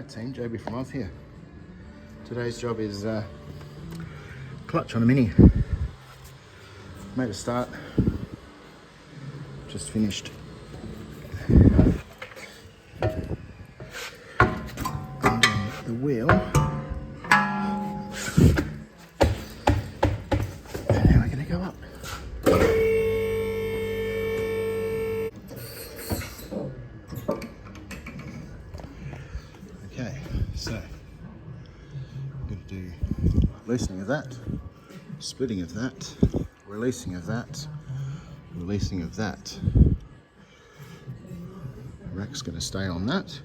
Hi team, JB from Oz here. Today's job is clutch on a Mini. Made a start, just finished. Undone the wheel. And now we're going to go up. Okay, so I'm going to do loosening of that, splitting of that, releasing of that, releasing of that. The rack's going to stay on that.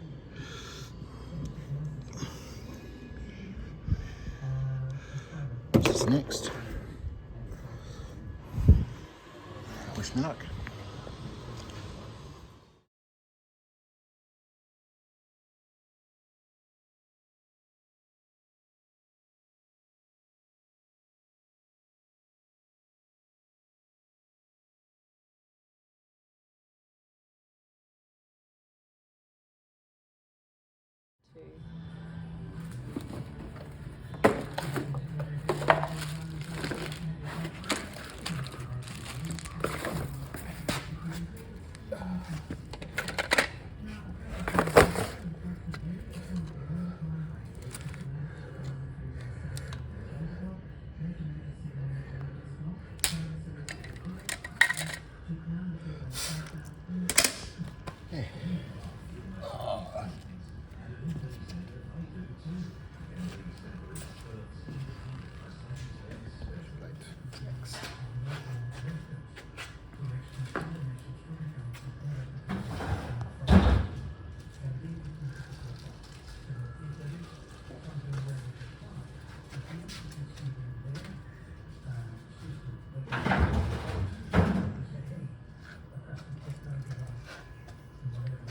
Which is next? Wish me luck.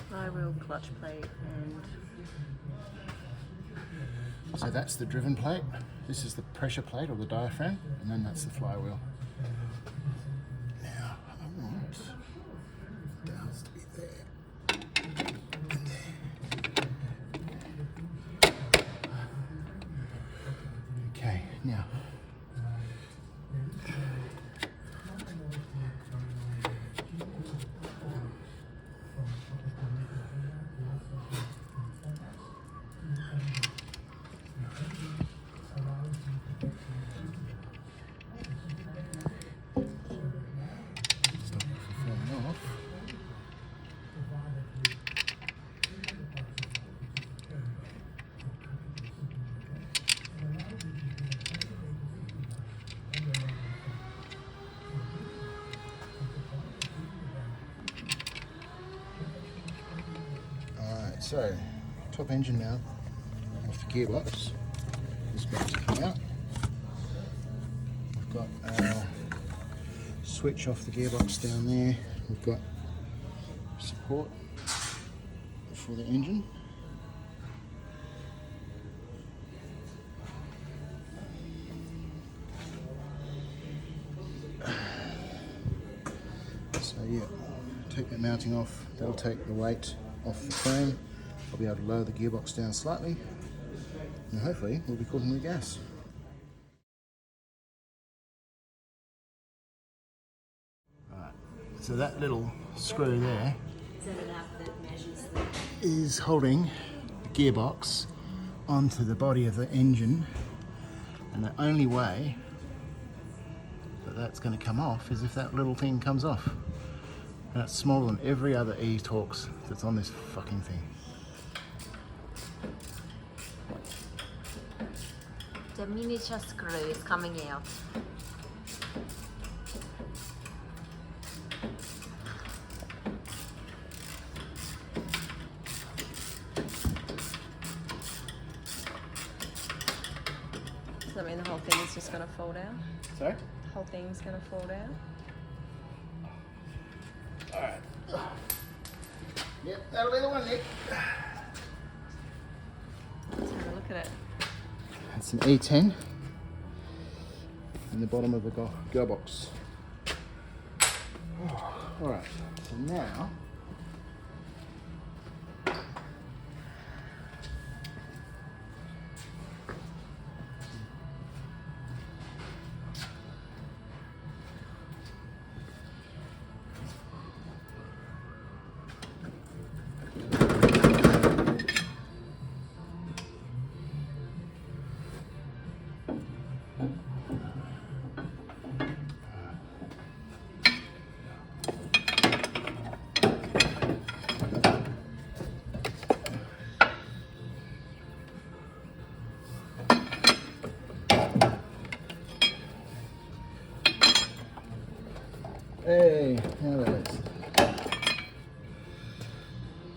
Flywheel, clutch plate, and so that's the driven plate. This is the pressure plate or the diaphragm, and then that's the flywheel. Now I want the dowels to be there and there. Okay, now so, top engine mount off the gearbox is about to come out. We've got our switch off the gearbox down there. We've got support for the engine. So yeah, take that mounting off. That'll take the weight off the frame. I'll be able to lower the gearbox down slightly, and hopefully we'll be cooking with gas. Alright, so that little screw there is holding the gearbox onto the body of the engine, and the only way that that's going to come off is if that little thing comes off. And it's smaller than every other E-Torx that's on this fucking thing. the miniature screw is coming out. Does that mean the whole thing is just going to fall down? Sorry? The whole thing's going to fall down? Alright. Yep, that'll be the one, Nick. Let's have a look at it. It's an E10 in the bottom of the gearbox. Alright, so now Hey, now that is.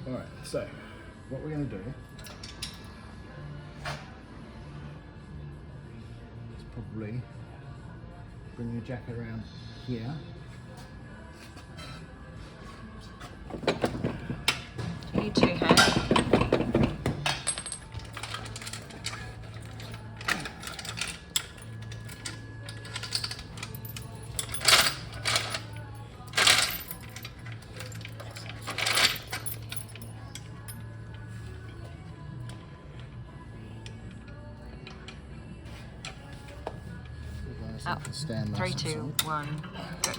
Alright, so what we're going to do is probably bring your jacket around here. You need 2 hands. Up. Stand 3, nice 2, 1, go.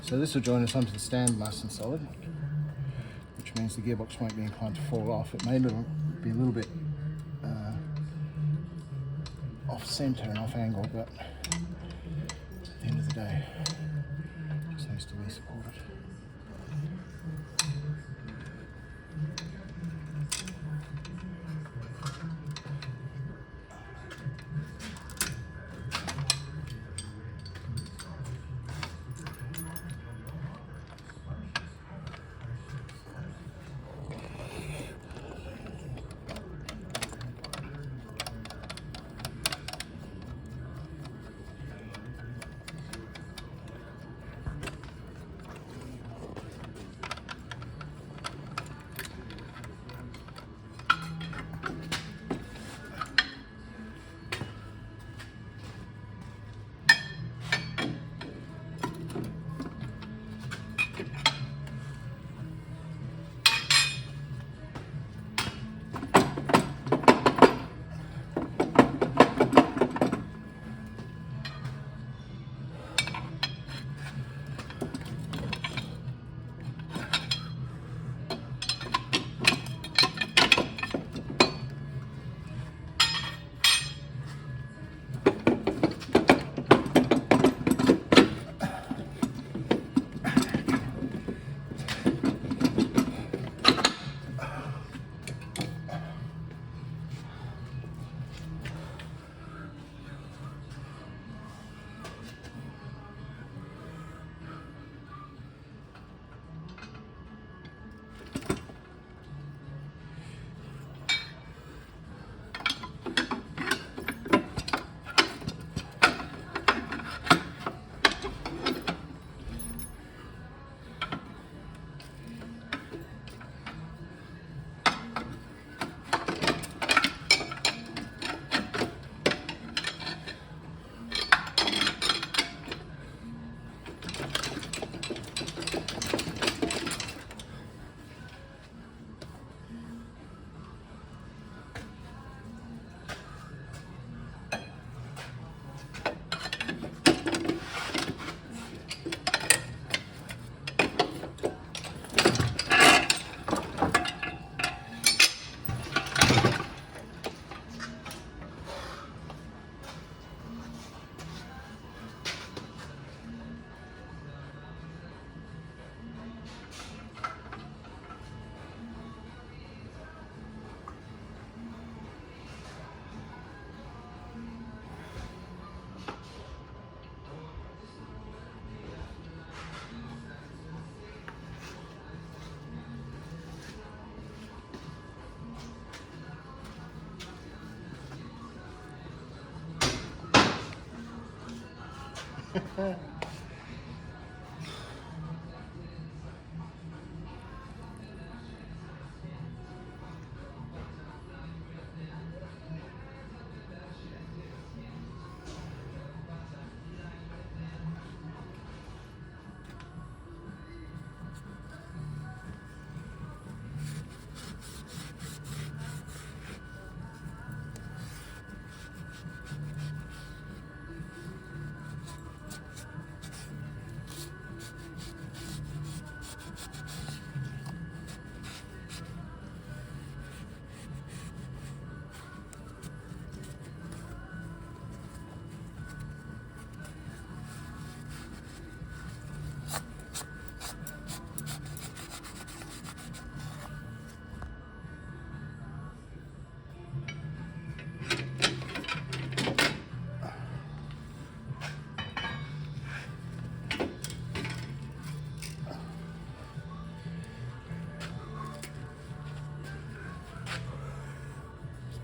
So this will join us onto the stand nice and solid, which means the gearbox won't be inclined to fall off. It may be a little bit off centre and off angle, but at the end of the day, it just needs to be supported.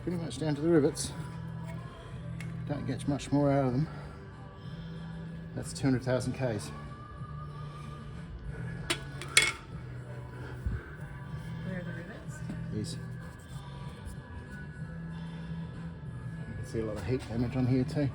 pretty much down to the rivets. Don't get much more out of them. That's 200,000 Ks. Where are the rivets? These. You can see a lot of heat damage on here too.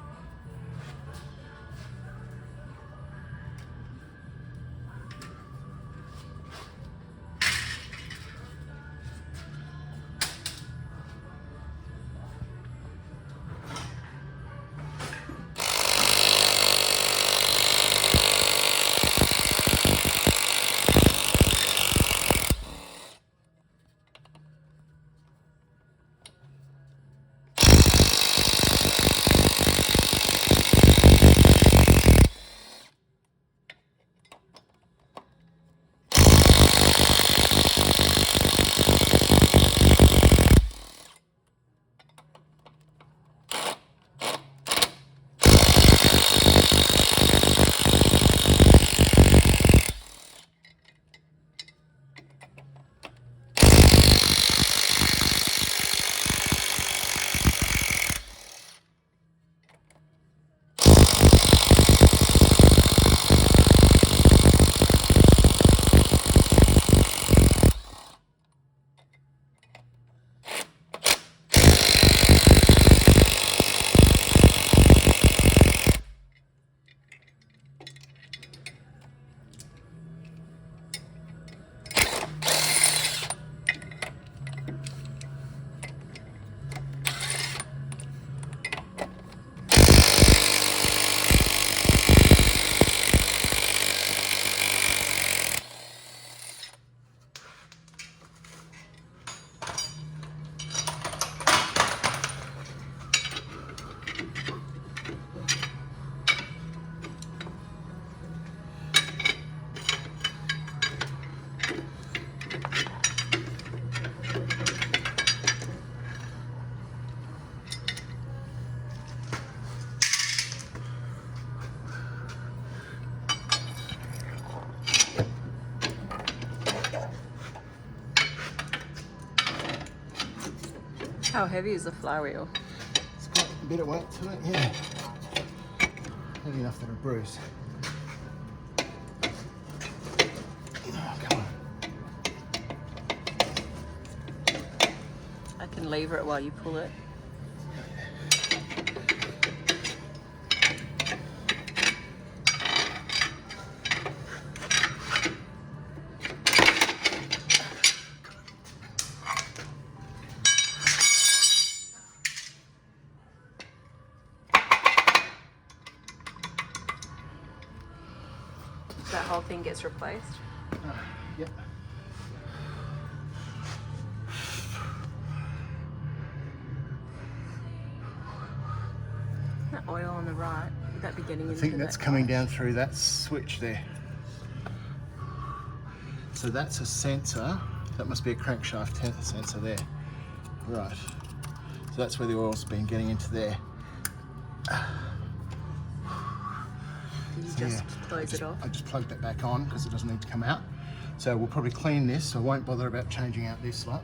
How heavy is the flywheel? It's got a bit of weight to it, yeah. Heavy enough that it'll bruise. Oh, come on. I can lever it while you pull it. That whole thing gets replaced. Yep. That oil on the right, would that be getting into I think that's that coming glass? down through that switch there. So that's a sensor. That must be a crankshaft sensor there. Right. So that's where the oil's been getting into there. You So just yeah, close it off. I just plugged it back on because it doesn't need to come out. So we'll probably clean this, so I won't bother about changing out this lot.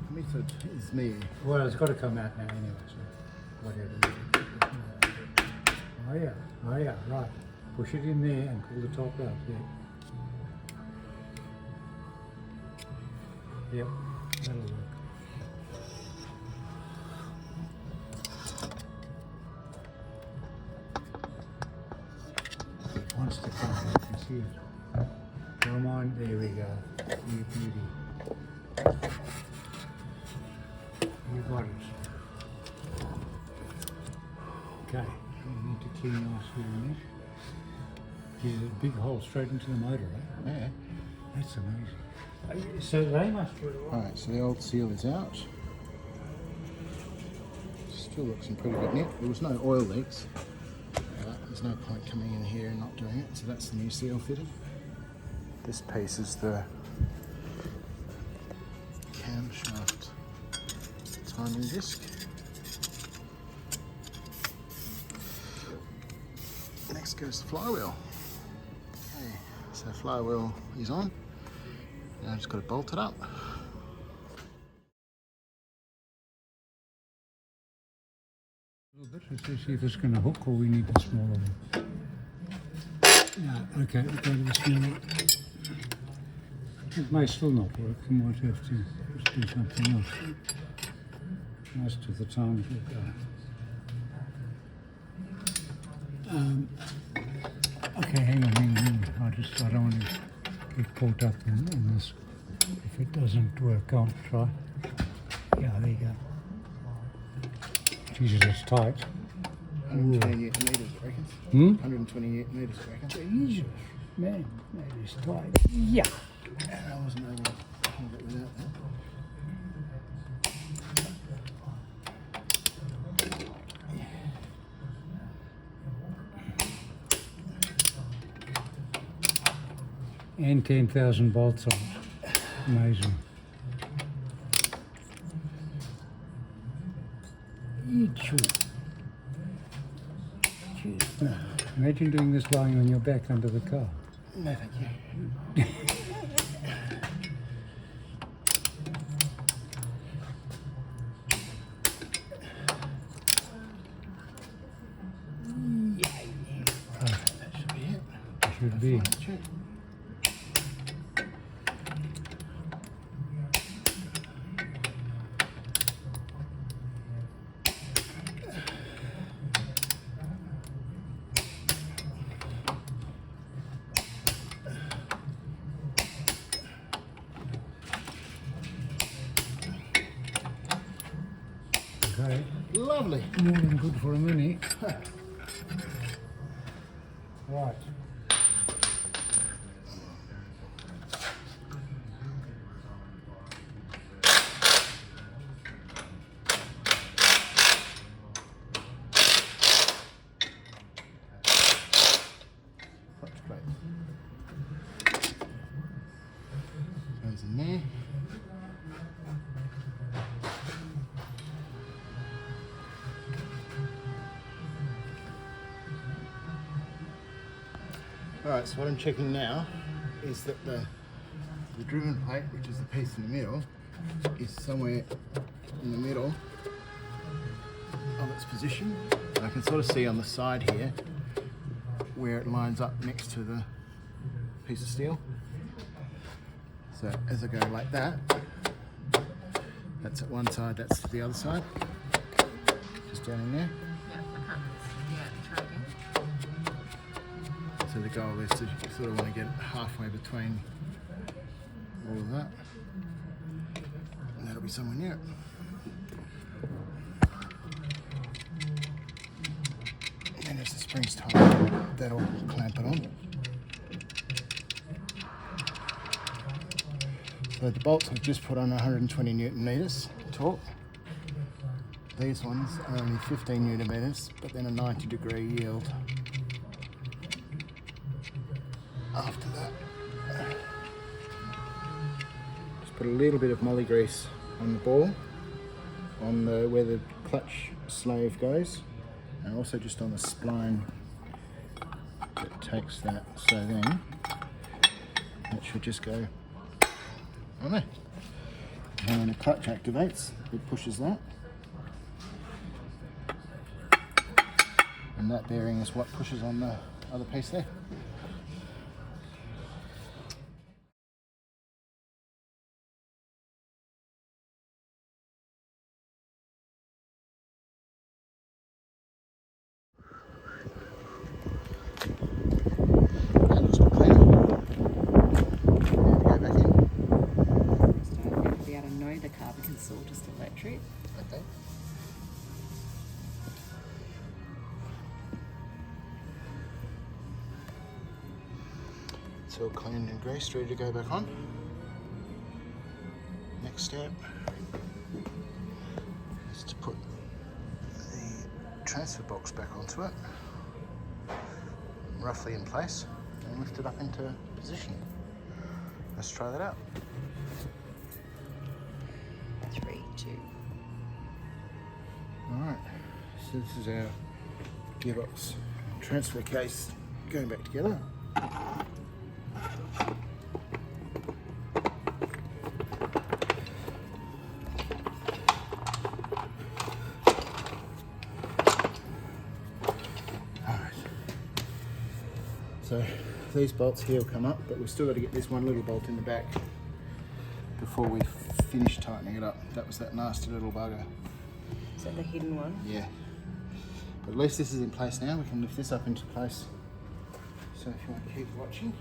Method is me. Well, it's got to come out now anyway, so whatever. Oh yeah, right. Push it in there and pull the top out, yeah. Yep, that'll work. It wants to come out, you see it. Come on, there we go. You beauty. You got it. Okay, we need to clean our seal mesh. Gives it a big hole straight into the motor, eh? Yeah. That's amazing. So they must put it on. Alright, so the old seal is out. Still looks in pretty good nick. There was no oil leaks. There's no point coming in here and not doing it. So that's the new seal fitted. This piece is the camshaft timing disc. Next goes the flywheel. Okay, so flywheel is on. Now I've just got to bolt it up. A little bit to see if it's going to hook, or we need the smaller one. No, okay, we'll go to the smaller one. It may still not work, we might have to just do something else. Most of the time it will go. Okay, hang on. I don't want to get caught up in this. If it doesn't work, I'll try. Yeah, there you go. Jesus, it's tight. 120 newton meters, I reckon. 120 newton meters, I reckon. Jesus, man, that is tight. Yeah. And I wasn't able to hold it without that. And 10,000 bolts on it. Amazing. Imagine doing this lying on your back under the car. No, thank you. That should be it. Should be. Check. Okay. Lovely. More than good for a minute. Right. Clutch plate. Goes in there. Alright, so what I'm checking now is that the driven plate, which is the piece in the middle, is somewhere in the middle of its position. And I can sort of see on the side here where it lines up next to the piece of steel. So as I go like that, that's at one side, that's to the other side. Just down in there. Yeah, I can't. Yeah, try again. So the goal is to sort of want to get halfway between all of that. And that'll be somewhere near it. And as the spring's tight, that'll clamp it on. So the bolts I've just put on 120 newton meters torque. These ones are only 15 newton meters, but then a 90-degree yield. After that, just put a little bit of molly grease on the ball, on the where the clutch slave goes, and also just on the spline that takes that. So then that should just go on there. And when the clutch activates, it pushes that, and that bearing is what pushes on the other piece there. It's all just electric. Okay. It's all cleaned and greased, ready to go back on. next step is to put the transfer box back onto it, roughly in place, and lift it up into position. Let's try that out. 3, 2. Alright, so this is our gearbox transfer case going back together. So these bolts here will come up, but we've still got to get this one little bolt in the back before we finish tightening it up. That was that nasty little bugger. Is that the hidden one? Yeah. But at least this is in place now. We can lift this up into place. So if you want to keep watching.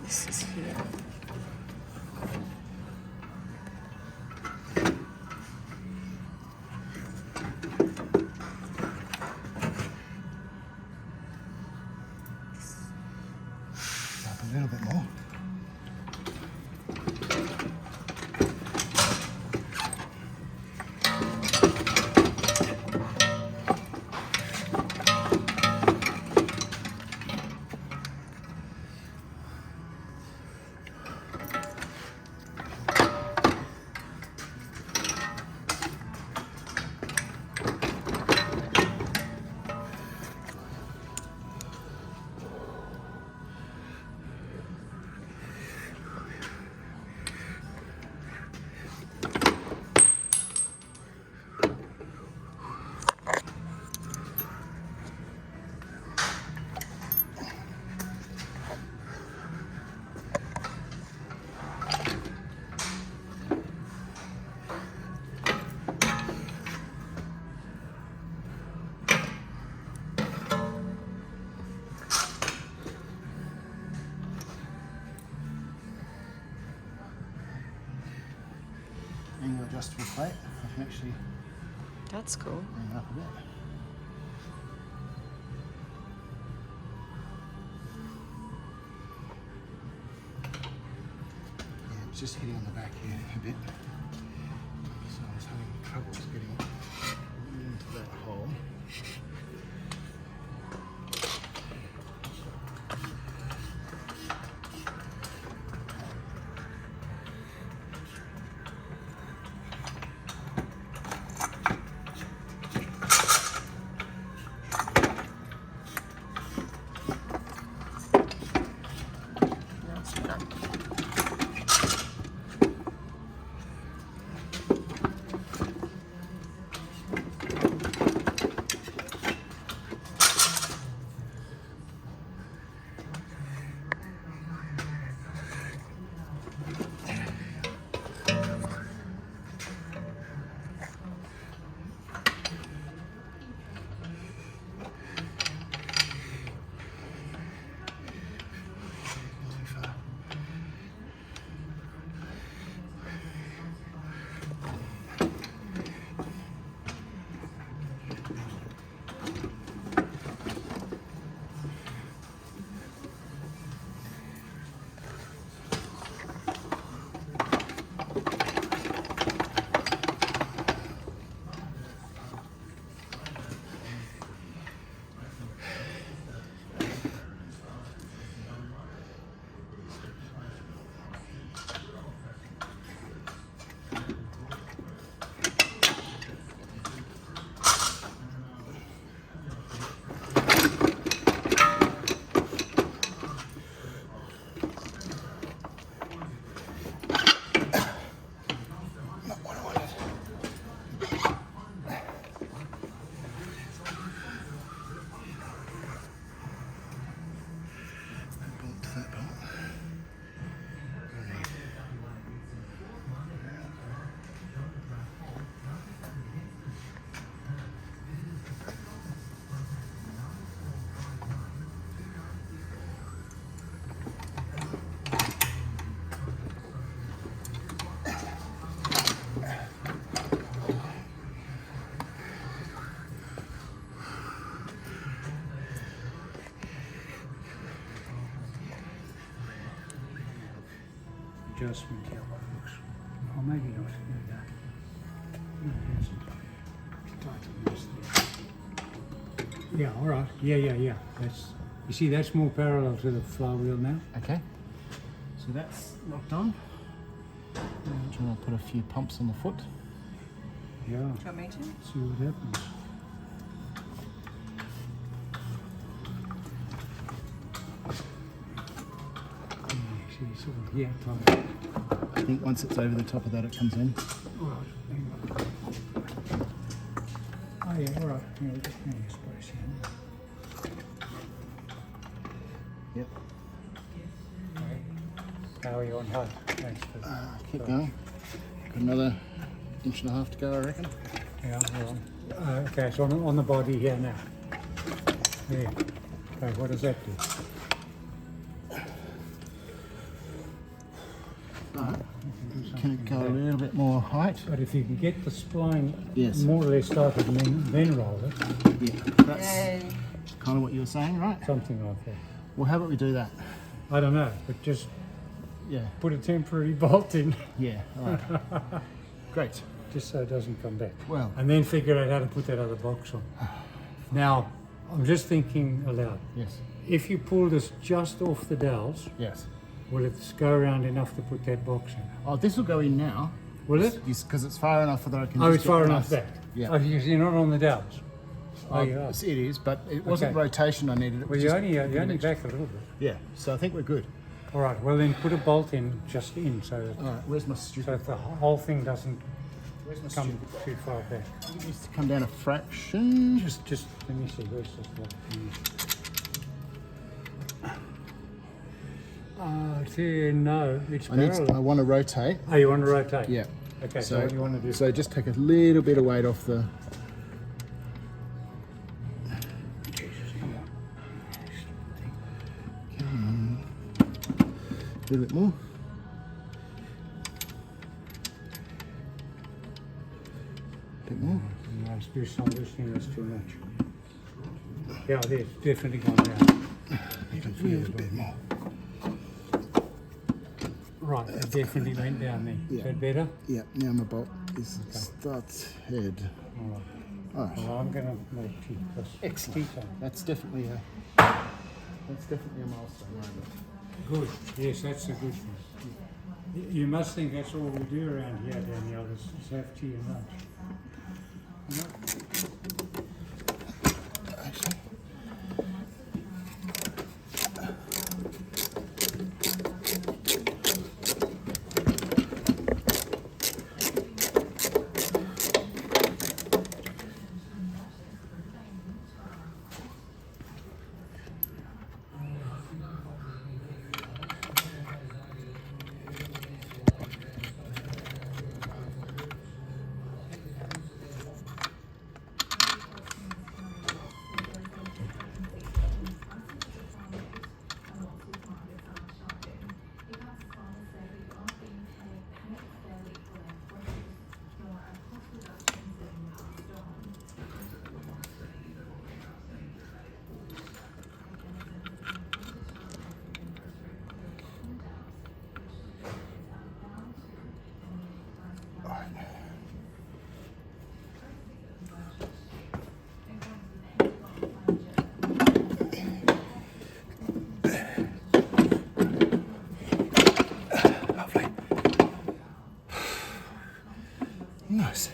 This is here. Up a little bit more. Angle adjustable plate. I can actually That's cool. bring it up a bit. Yeah, it's just hitting on the back here a bit. So I was having trouble just getting it into that hole. adjustment here. Looks, or maybe not. There we go. No, it isn't. Tighten this there. Yeah, all right. Yeah. That's, you see, that's more parallel to the flywheel now. Okay. So that's locked on. I'm trying to put a few pumps on the foot. Yeah. Do you want me to? See what happens. Yeah, tight. I think once it's over the top of that, it comes in. All right. Hang on. Oh yeah, all right. Yeah, we'll just hang this brace here. Yep. Okay. How are you on height? Thanks for Keep going. Got another 1.5 inches to go, I reckon. Yeah, all right. Okay, so on the body here now. There. Okay, what does that do? Can it go a little bit more height? But if you can get the spline Yes. more or less started and then roll it, Yeah, that's Yay. kind of what you were saying, right? something like that. Well, how about we do that? I don't know, but just Yeah, put a temporary bolt in, yeah, all right. Great. just so it doesn't come back. Well, And then figure out how to put that other box on. Now, I'm just thinking aloud. yes, If you pull this just off the dowels, yes. will it go around enough to put that box in? Oh, this will go in now. Will it? Because it's far enough that I can Oh, just it's get far the enough nice- back. Yeah. Oh, because you're not on the dowels. Oh, you are. It is, but it wasn't Okay. rotation I needed. It Well, was you're just only an extra- back a little bit. Yeah, so I think we're good. All right. Well, then put a bolt in just in so that, All right, where's my so stupid? that the whole thing doesn't Where's my come stupid? too far back. It needs to come down a fraction. Just let me see. Where's this block? No, it's I parallel. want to rotate. Oh, you want to rotate? Yeah. Okay. So what do you want to do? So just take a little bit of weight off the. A little bit more. A bit more. No, it's just some loosening, that's too much. Yeah, there's definitely gone down. A little bit more. Right, it definitely went down there. Yeah. Is that better? Yeah. Now my bolt is starts head. All right. All right. Well, I'm going to make tea. Excellent. Tea time. That's definitely a milestone moment. Good. Yes, that's a good thing. You must think that's all we do around here, Danielle, is have tea and lunch. Actually. Nice.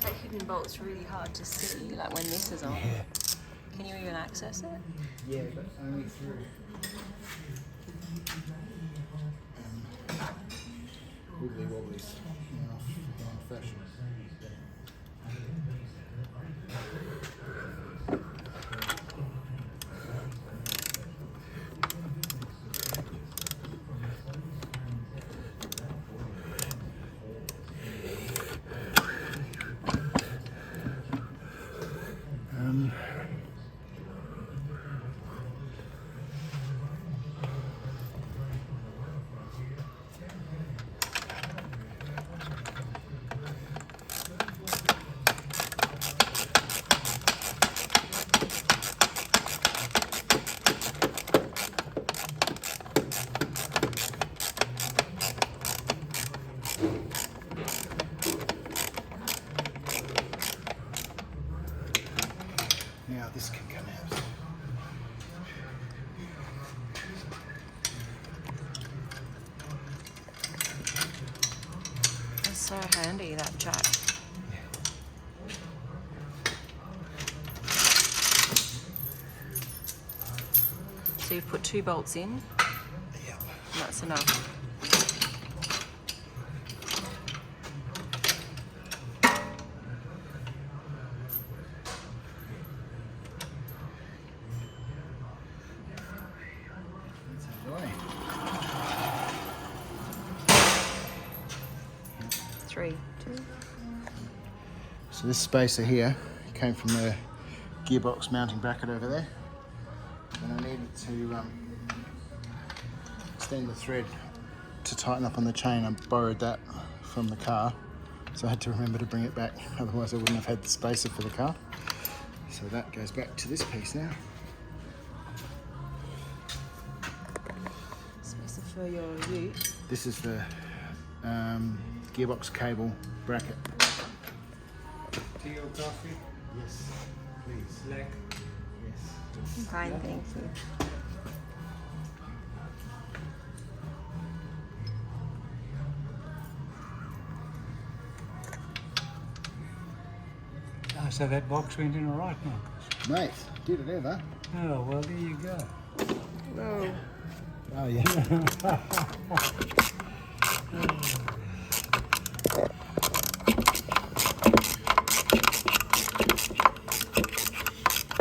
That hidden bolt's really hard to see, like when this is on. Yeah. Can you even access it? Yeah, but only through. Wiggly wobblies. In fashion. so handy, that jack. So you've put 2 bolts in, Yep. and that's enough. Enjoy. 3, 2. So this spacer here came from the gearbox mounting bracket over there, and I needed to extend the thread to tighten up on the chain. I borrowed that from the car, so I had to remember to bring it back, otherwise I wouldn't have had the spacer for the car. So that goes back to this piece now. Spacer for your ute. This is the gearbox cable bracket. Tea or coffee? Yes, please. Black. Yes. Fine, thank you. Oh, so that box went in all right, Marcus? Mate, did it ever? Oh, well, there you go. No. Oh yeah.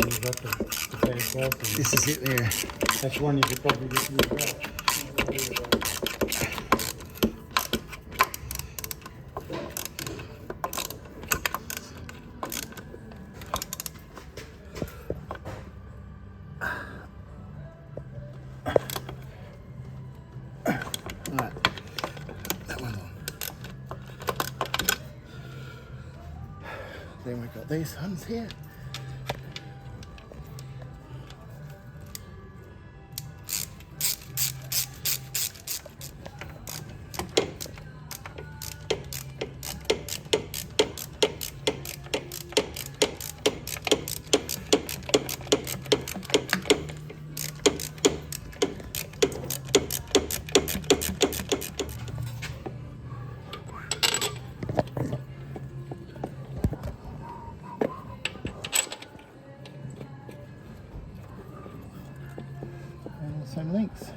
You've got the bag bolt. This is it there. That's one you could probably get used out. Right, that one on. Then we've got these ones here. Same length.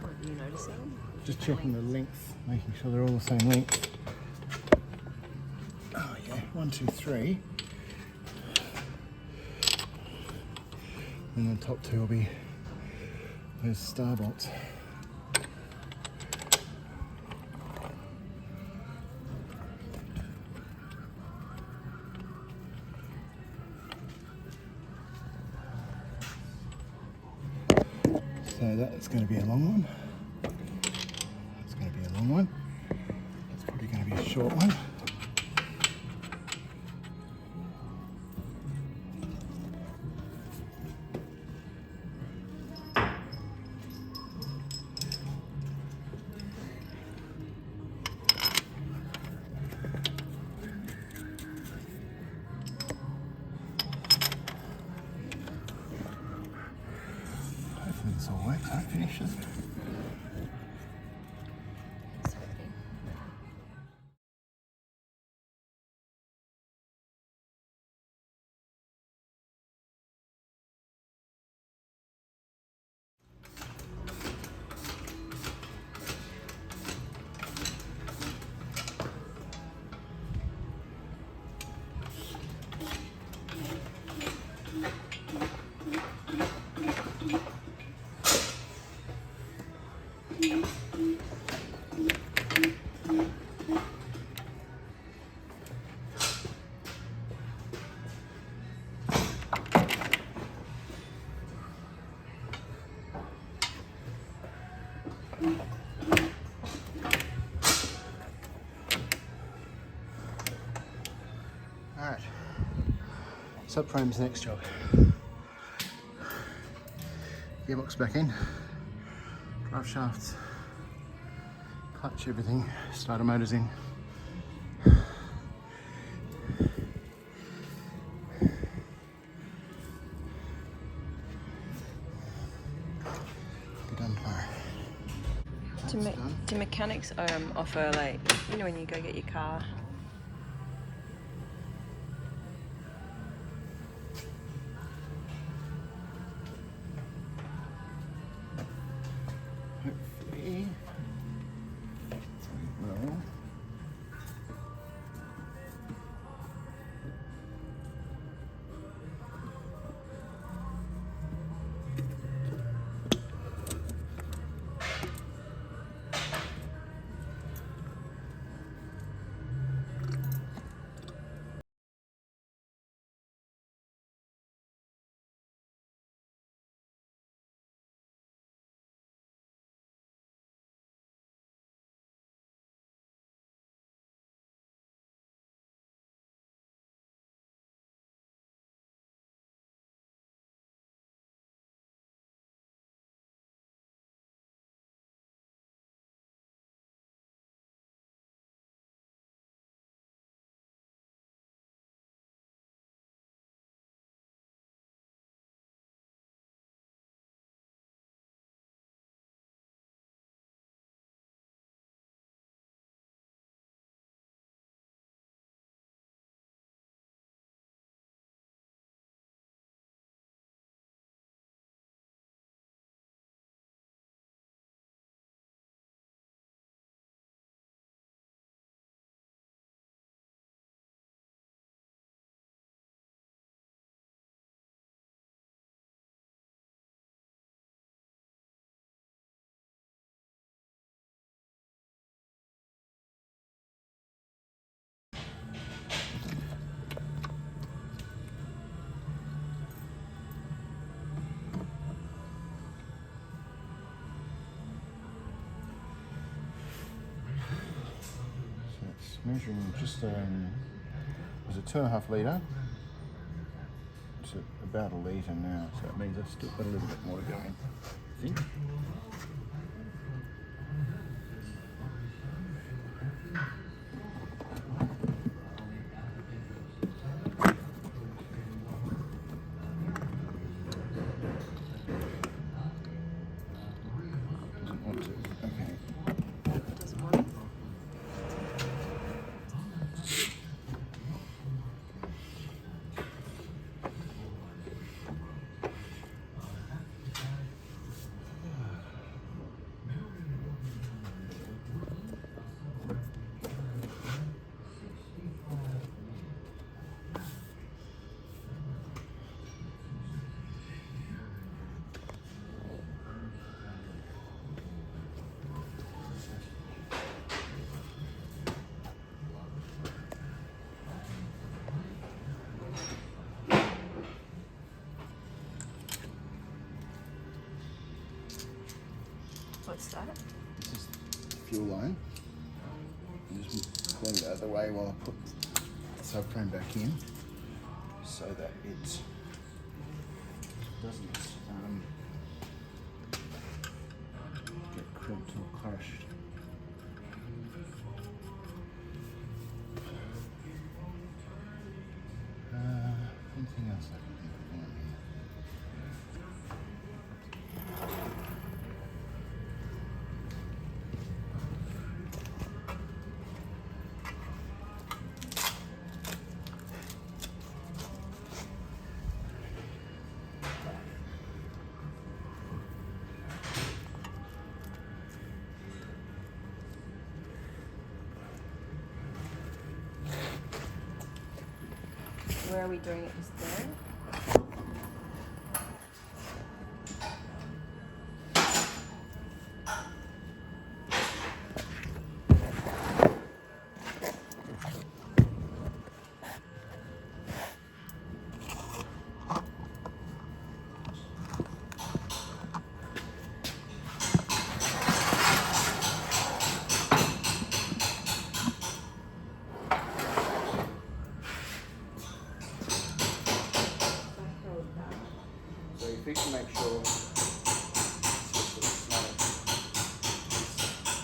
What are you noticing? Just checking the length, making sure they're all the same length. Oh yeah, 1, 2, 3. And the top 2 will be those star bolts. So that's going to be a long one. That's going to be a long one. That's probably going to be a short one. Hopefully this all works. That finishes. Just hoping. Alright, subframe's the next job. Gearbox back in, drive shafts, clutch, everything, starter motors in. done. Do mechanics offer, like, you know, when you go get your car? Hopefully, we will. Measuring just was it 2.5 litre. It's about a litre now, so it means I've still got a little bit more to go in, I think. Doesn't want to. Okay. Doesn't want it. What's that? This is the fuel line. I'm just pulling it out of the way while I put the subframe back in, so that it doesn't get crimped or crushed. Anything else I can think of on here? Where are we doing it? Just there? So you fix to make sure it's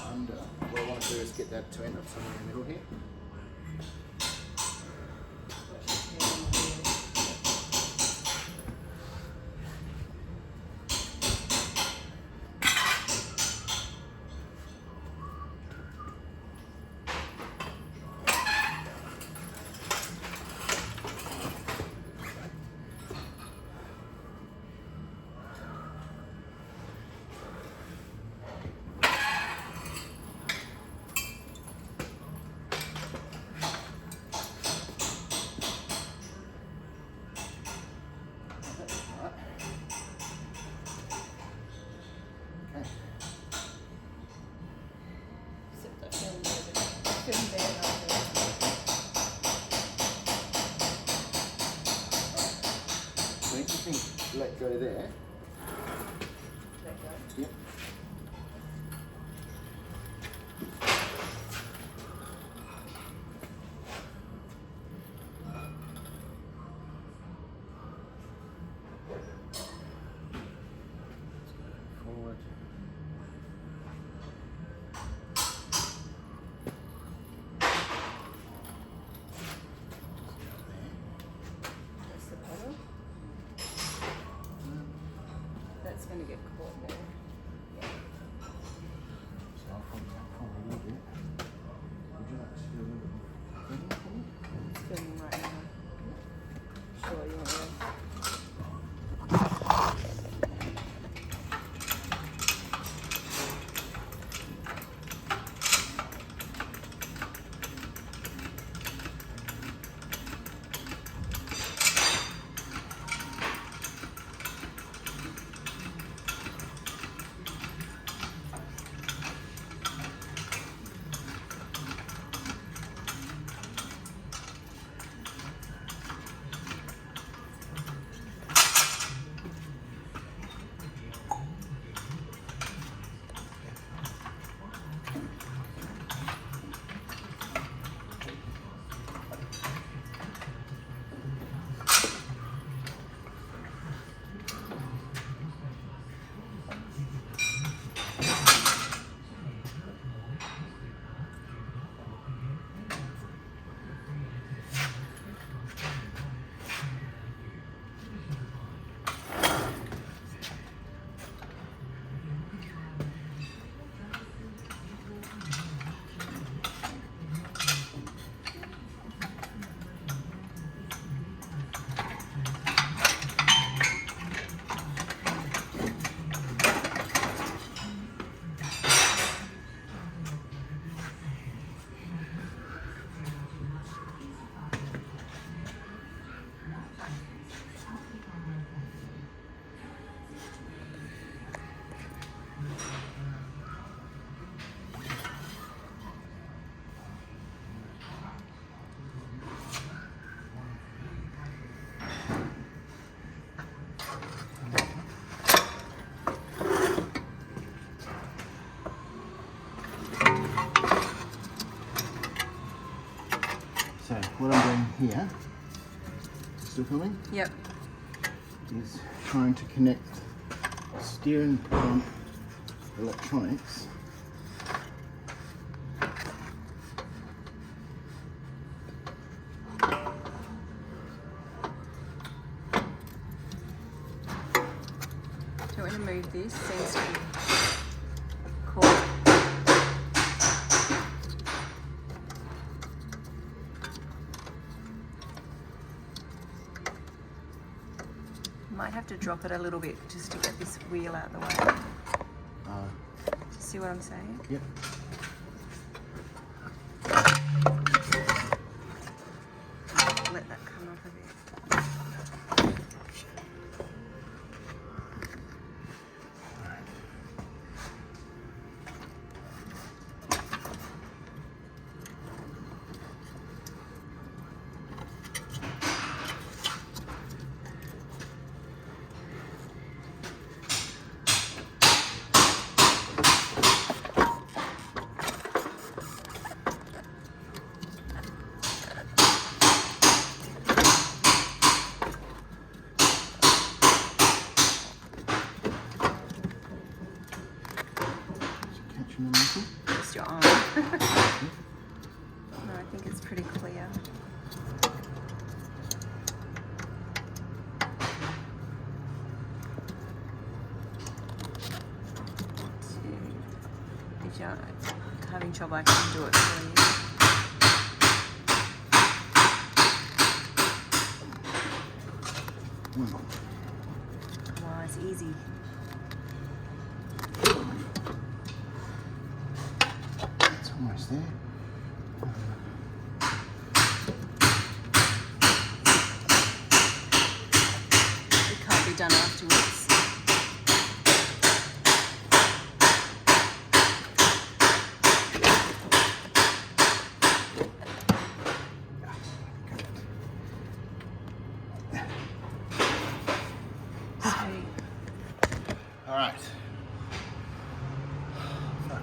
under. What I want to do is get that to end up somewhere in the middle here. let go there. Let go. Yep. Forward. That's the pedal. That's going to get caught there. So I'll put that forward a little bit. Would you like to do a little bit of filming for me? It's filming right now. Sure, you want to. So what I'm doing here, still filming, Yep. is trying to connect the steering pump electronics Do you want me to move this? Seems to be caught. Might have to drop it a little bit just to get this wheel out of the way. See what I'm saying? Yep. Let that come up a bit. Catching the knuckle. Just your arm. No, I think it's pretty clear. If you're having trouble, I can do it for you. Wow, it's easy. It's almost there. It can't be done afterwards. Alright. Fuck.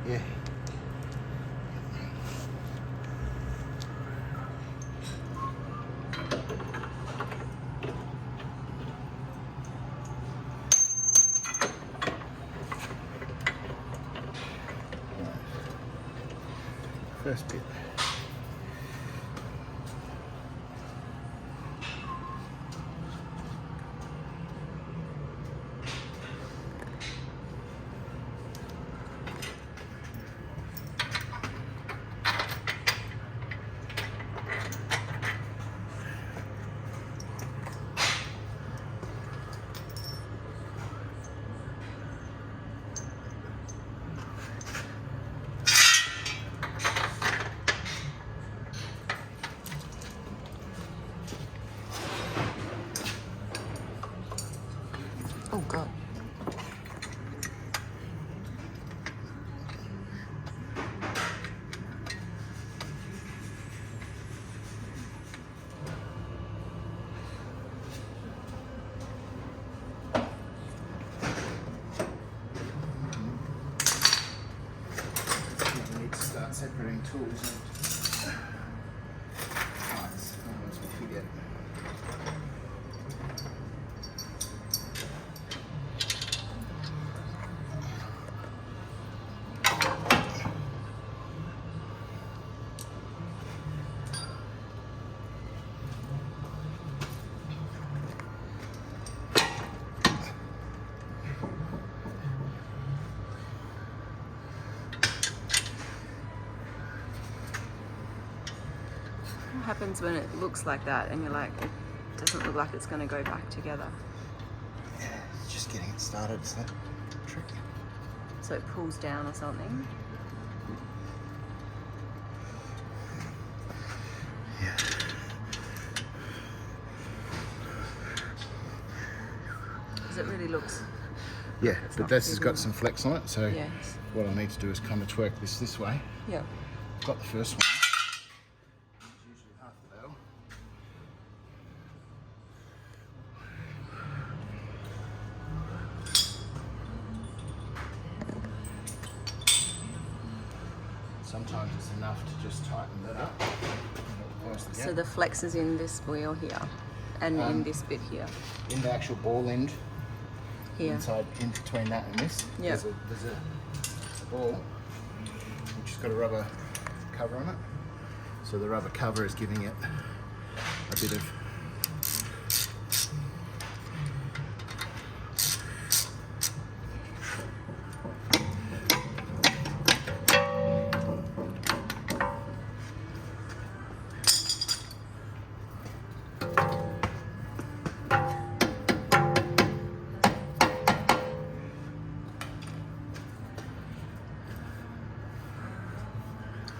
Yeah. First bit. Oh god. We need to start separating tools and parts, otherwise we'll forget. What happens when it looks like that and you're like, it doesn't look like it's going to go back together? Yeah, it's just getting it started, so tricky. So it pulls down or something? Yeah. Because it really looks... Yeah, It's but not this has got fitting. some flex on it, so Yes. what I need to do is kind of twerk this way. Yeah. I've got the first one. It's usually half the battle. Sometimes it's enough to just tighten that up. So the flex is in this wheel here and in this bit here. In the actual ball end, Here. inside, in between that and this, Yeah. there's a ball which has got a rubber cover on it. So the rubber cover is giving it a bit of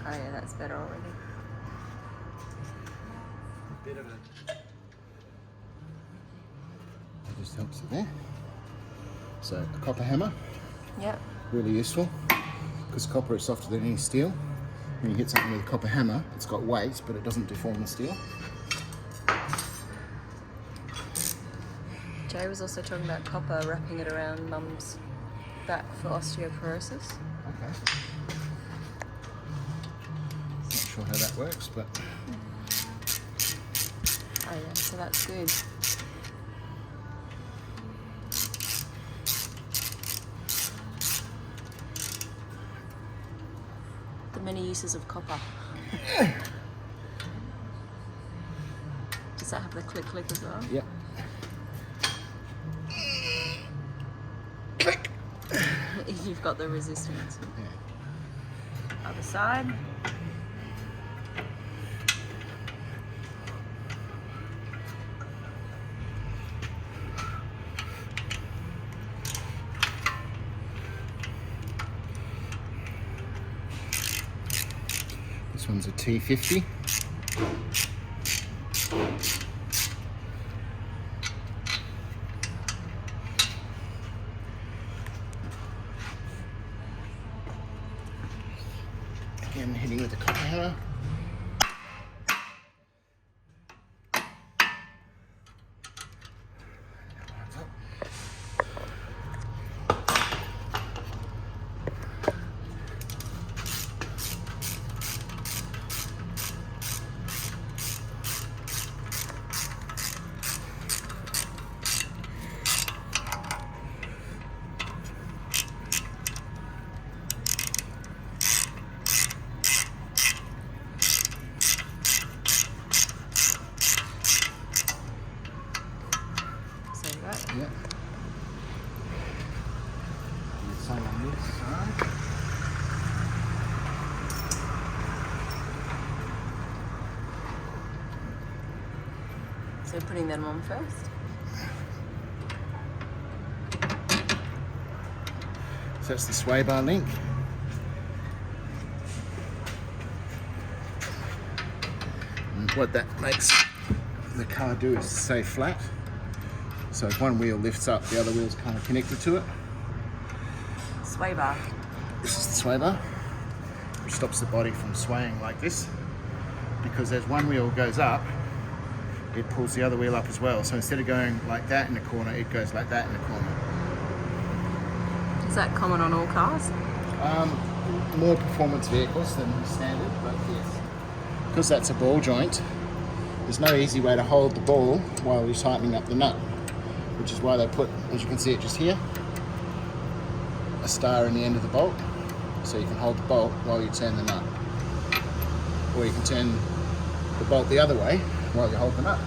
Oh yeah, that's better already. bit of it. That just helps it there. So a copper hammer, Yep. really useful because copper is softer than any steel. When you hit something with a copper hammer, it's got weight, but it doesn't deform the steel. Jay was also talking about copper, wrapping it around mum's back for osteoporosis. Okay. Not sure how that works, but Oh yeah, so that's good. The many uses of copper. Does that have the click as well? Yep. You've got the resistance. Yeah. Other side. This one's a T50. Again, hitting with the copper hammer. Yeah. And the same on this side. So putting them on first. So that's the sway bar link. And what that makes the car do is stay flat. So if one wheel lifts up, the other wheel's kind of connected to it. Sway bar. This is the sway bar, which stops the body from swaying like this. Because as one wheel goes up, it pulls the other wheel up as well. So instead of going like that in the corner, it goes like that in the corner. Is that common on all cars? More performance vehicles than standard, but yes. Because that's a ball joint, there's no easy way to hold the ball while you're tightening up the nut, which is why they put, as you can see it just here, a star in the end of the bolt, so you can hold the bolt while you turn the nut. Or you can turn the bolt the other way while you hold the nut.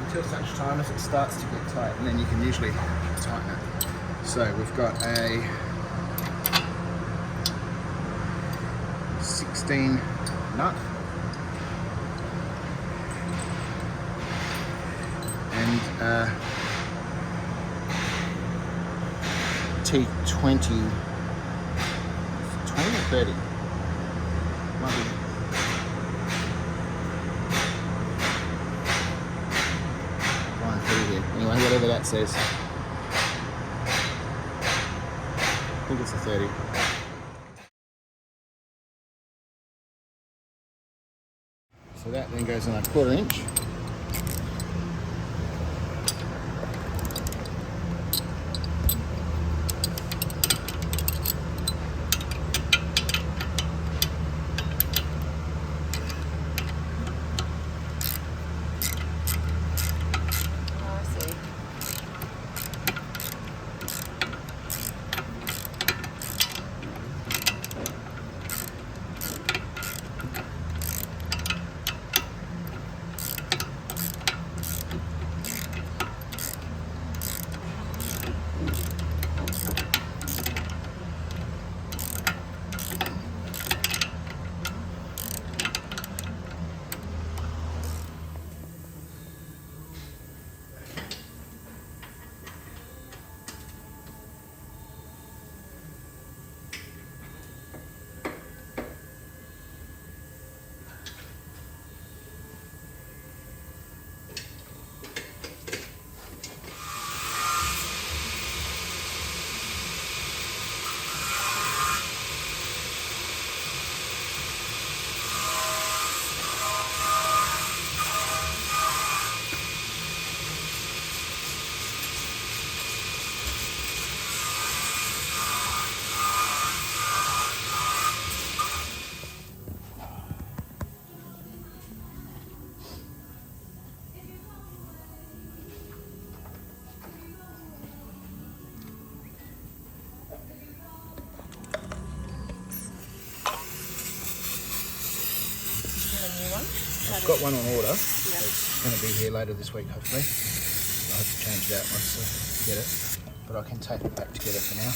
Until such time as it starts to get tight, and then you can usually tighten it. So we've got a 16 nut and T20, 20 or 30? Might be. Line through here. Anyway, whatever that says. I think it's a 30. So that then goes on a 1/4 inch. I've got one on order. Yeah. It's going to be here later this week, hopefully. I have to change it out once I get it. But I can tape it back together for now.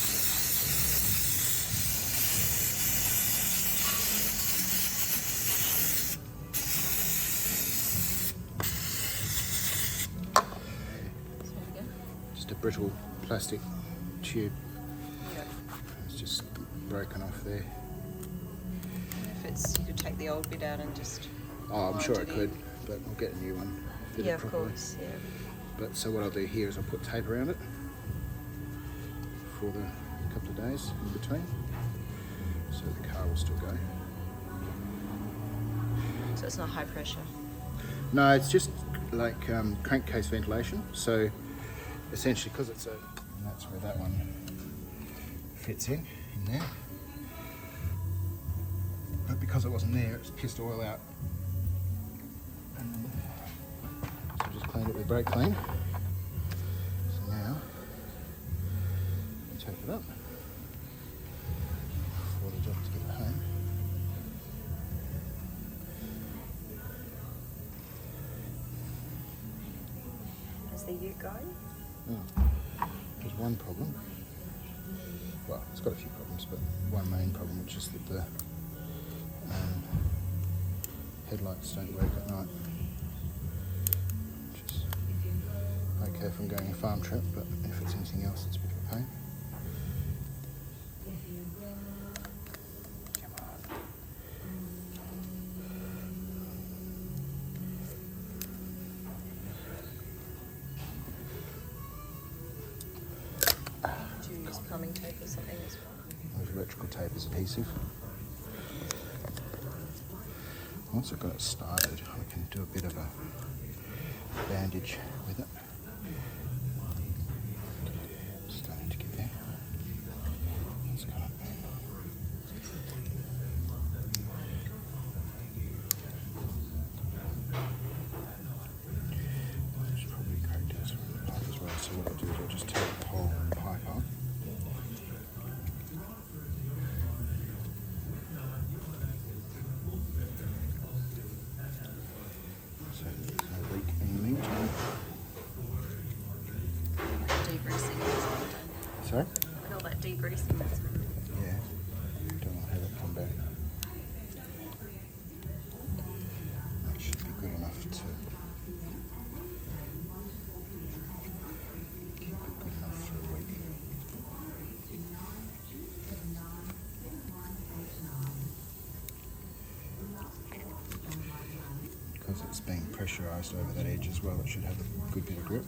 Just a brittle plastic tube. Yeah. It's just broken off there. If it's, you could take the old bit out and just. Oh, I'm sure I wind it could, in. but I'll get a new one. Fit Yeah, it of properly. course. Yeah. But so what I'll do here is I'll put tape around it for the couple of days in between, so the car will still go. So it's not high pressure. No, it's just like crankcase ventilation. So essentially, because it's and that's where that one fits in there. But because it wasn't there, it's pissed oil out. So I just cleaned it with brake clean. So now tape it up before the job to get it home. Is the ute going? There's one problem. Well, it's got a few problems, but one main problem, which is that the headlights don't work at night. Which is okay if I'm going a farm trip, but if it's anything else, it's a bit of a pain. Come on. Do you use plumbing tape or something as well? With electrical tape as adhesive. Once I've got it started, I can do a bit of a bandage with it. Starting to get there. It's got it. It's probably cracked out as well. So what I'll do is I'll just take the whole pipe up. So there's no leak in the meantime. Degreasing that's been done. Sorry? And all that degreasing that's been done. Yeah. Don't want to have it come back. That should be good enough to keep it good enough for a week. Because it's being pressurised over that edge as well, it should have a good bit of grip.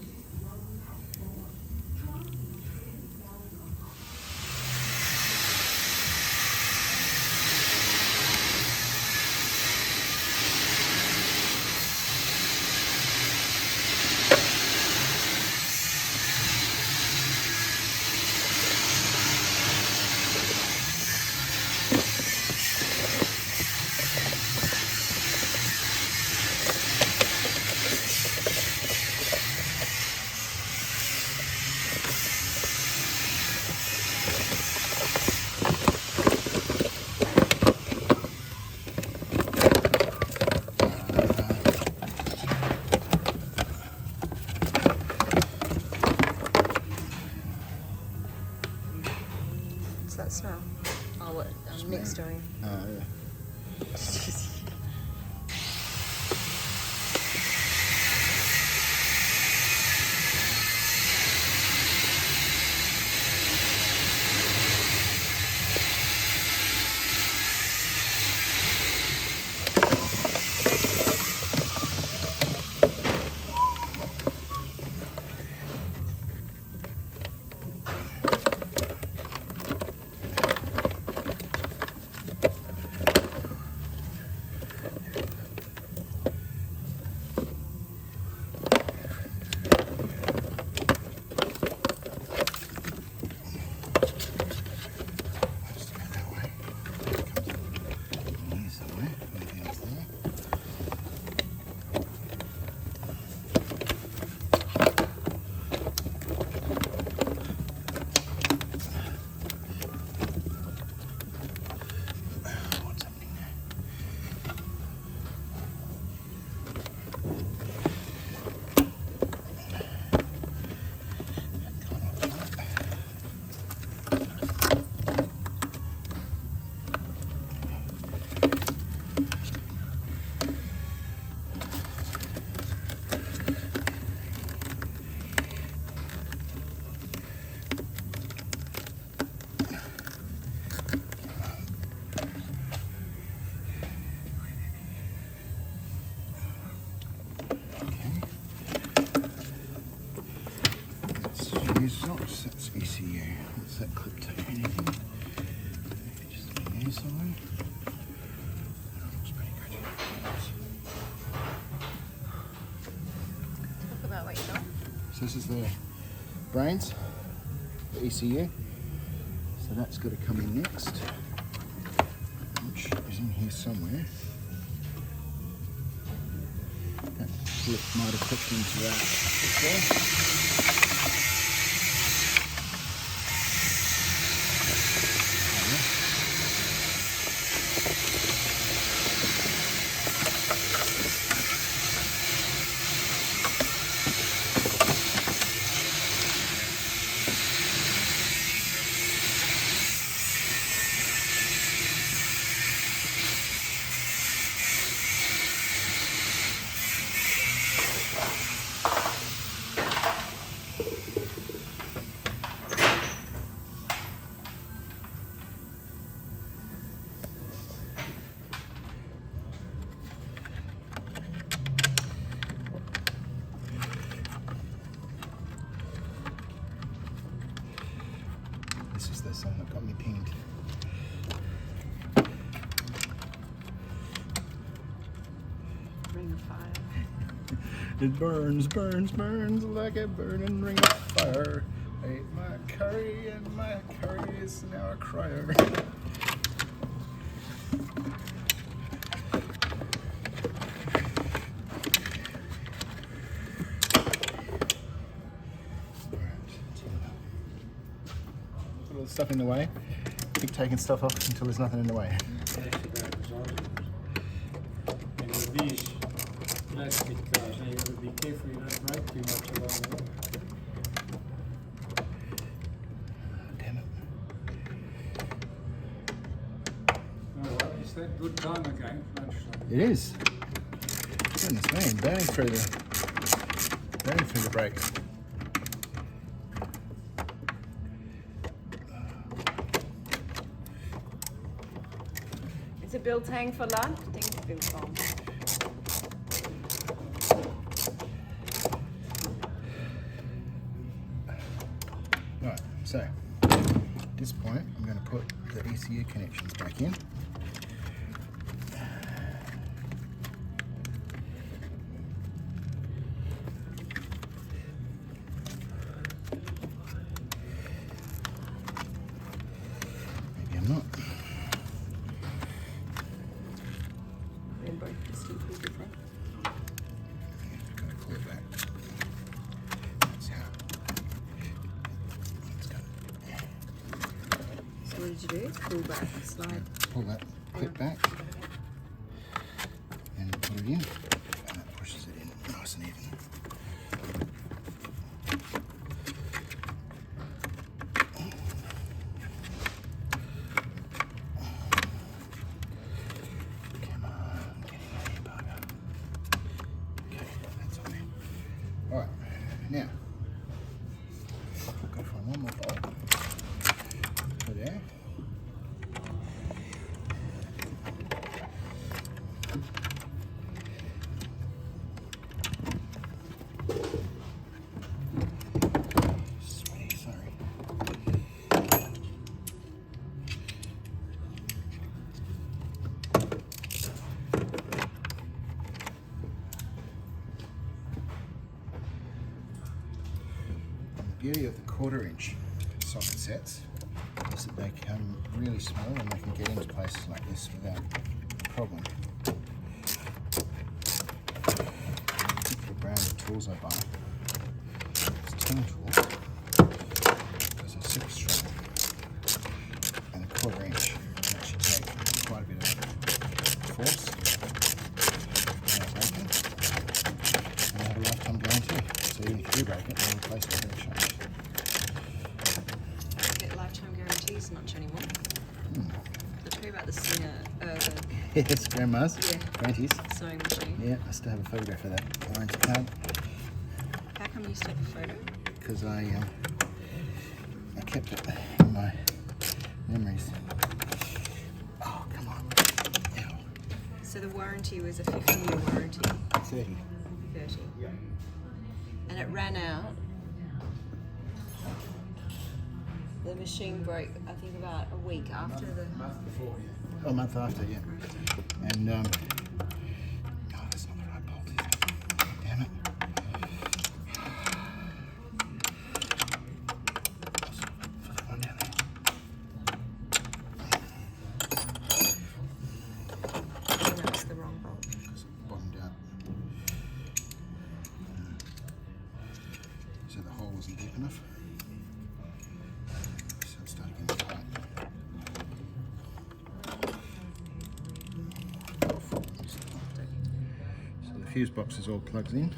What's that smell? Oh, what? Mixturing. Oh, yeah. fuse box, that's ECU. What's that clip to? Anything? Just on the inside. That looks pretty good. Talk about what you got. So this is the brains, the ECU. So that's got to come in next, which is in here somewhere. That clip might have clipped into that before. This is the song that got me pinged. Ring of fire. It burns, burns, burns like a burning ring of fire. Ate my curry and my curry is now a crier. Put all the stuff in the way. Keep taking stuff off until there's nothing in the way. And with these plastic cars, you have to be careful you don't break too much along the way. Damn it. Oh, well, is that good time again? Lunchtime. It is. Goodness me, burning through the brake. Is it built-in for lad? I think it's built on. Right, so at this point I'm going to put the ECU connections back in. Maybe I'm not. They're both distinctly different. Got to pull it back. That's how. Let's go. So what did you do? Pull back, slide. Pull that clip back and put it in, and that pushes it in nice and even. Come on, get in there, bugger. Okay, that's on there. Alright, now I've got to find one more bolt. Put it there. Sweaty, sorry. The beauty of the 1/4 inch socket sets is that they come really small and they can get into places like this without problem. The particular brand of tools I buy, it's 10 tools, because they're super strong, and a 1/4 inch can actually take quite a bit of force without breaking, and they have a lifetime guarantee. So even if you do break it, they'll replace it very short. Get lifetime guarantees much anymore. I'll tell you about the Singer, Yes, grandma's, Yeah. granties. sewing machine. Yeah, I still have a photograph of that warranty card How come you still have a photo? because I kept it in my memories. Oh, come on. Ow. So the warranty was a 50-year warranty. 30. 30. And it ran out The machine broke, I think, about a week after the... Month before, yeah. Oh, a month after, yeah. And, oh, that's not the right bolt, is it? Damn it. Put that one down there. I think that's the wrong bolt. Because it bottomed out. So the hole wasn't deep enough. So it started getting tight. So the fuse box is all plugged in.